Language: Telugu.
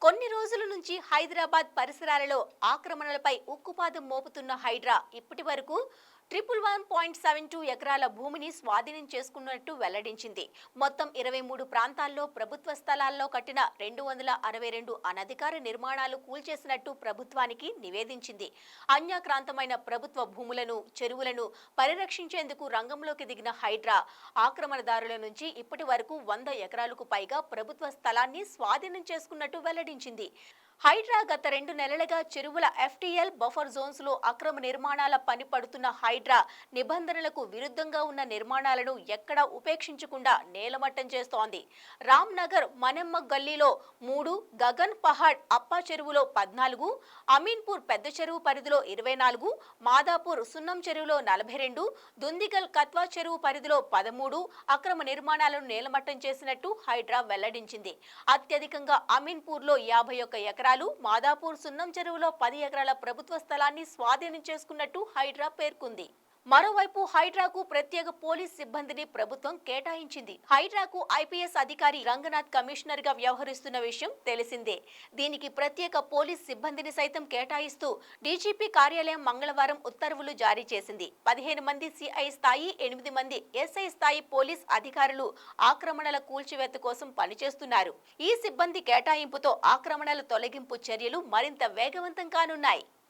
కొన్ని రోజుల నుంచి హైదరాబాద్ పరిసరాలలో ఆక్రమణలపై ఉక్కుపాదం మోపుతున్న హైడ్రా ఇప్పటి వరకు 111.72 ఎకరాల భూమిని స్వాధీనం చేసుకున్నట్టు వెల్లడించింది. మొత్తం 23 ప్రాంతాల్లో ప్రభుత్వ స్థలాల్లో కట్టిన 262 అనధికార నిర్మాణాలు కూల్చేసినట్టు ప్రభుత్వానికి నివేదించింది. అన్యాక్రాంతమైన ప్రభుత్వ భూములను, చెరువులను పరిరక్షించేందుకు రంగంలోకి దిగిన హైడ్రా ఆక్రమణదారుల నుంచి ఇప్పటి వరకు 100 ఎకరాలకు పైగా ప్రభుత్వ స్థలాన్ని స్వాధీనం చేసుకున్నట్టు వెల్లడించింది. హైడ్రా గత 2 నెలలుగా చెరువుల FTL బఫర్ జోన్స్ లో అక్రమ నిర్మాణాల పని పడుతున్న హైడ్రా నిబంధనలకు విరుద్ధంగా ఉన్న నిర్మాణాలను ఎక్కడా ఉపేక్షించకుండా నేలమట్టం చేస్తోంది. రామ్ నగర్ మನೆమ్మ గల్లీలో 3, గగన్ పహాడ్ అప్పా చెరువులో 14, అమీన్పూర్ పెద్ద చెరువు పరిధిలో 24, మాదాపూర్ సున్నం చెరువులో 42, దుందిగల్ కత్వా చెరువు పరిధిలో 13 అక్రమ నిర్మాణాలను నేలమట్టం చేసినట్టు హైడ్రా వెల్లడించింది. అత్యధికంగా అమీన్పూర్లో 51 ఎకరాలు, మాదాపూర్ సున్నం చెరువులో 10 ఎకరాల ప్రభుత్వ స్థలాన్ని స్వాధీనం చేసుకున్నట్టు హైడ్రా పేర్కొంది. మరోవైపు హైడ్రాకు ప్రత్యేక పోలీస్ సిబ్బందిని ప్రభుత్వం కేటాయించింది. హైడ్రాకు IPS అధికారి రంగనాథ్ కమిషనర్ గా వ్యవహరిస్తున్న విషయం తెలిసిందే. దీనికి ప్రత్యేక పోలీస్ సిబ్బందిని సైతం కేటాయిస్తూ DGP కార్యాలయం మంగళవారం ఉత్తర్వులు జారీ చేసింది. 15 మంది CI స్థాయి, 8 మంది SI స్థాయి పోలీస్ అధికారులు ఆక్రమణల కూల్చివేత కోసం పనిచేస్తున్నారు. ఈ సిబ్బంది కేటాయింపుతో ఆక్రమణల తొలగింపు చర్యలు మరింత వేగవంతం కానున్నాయి.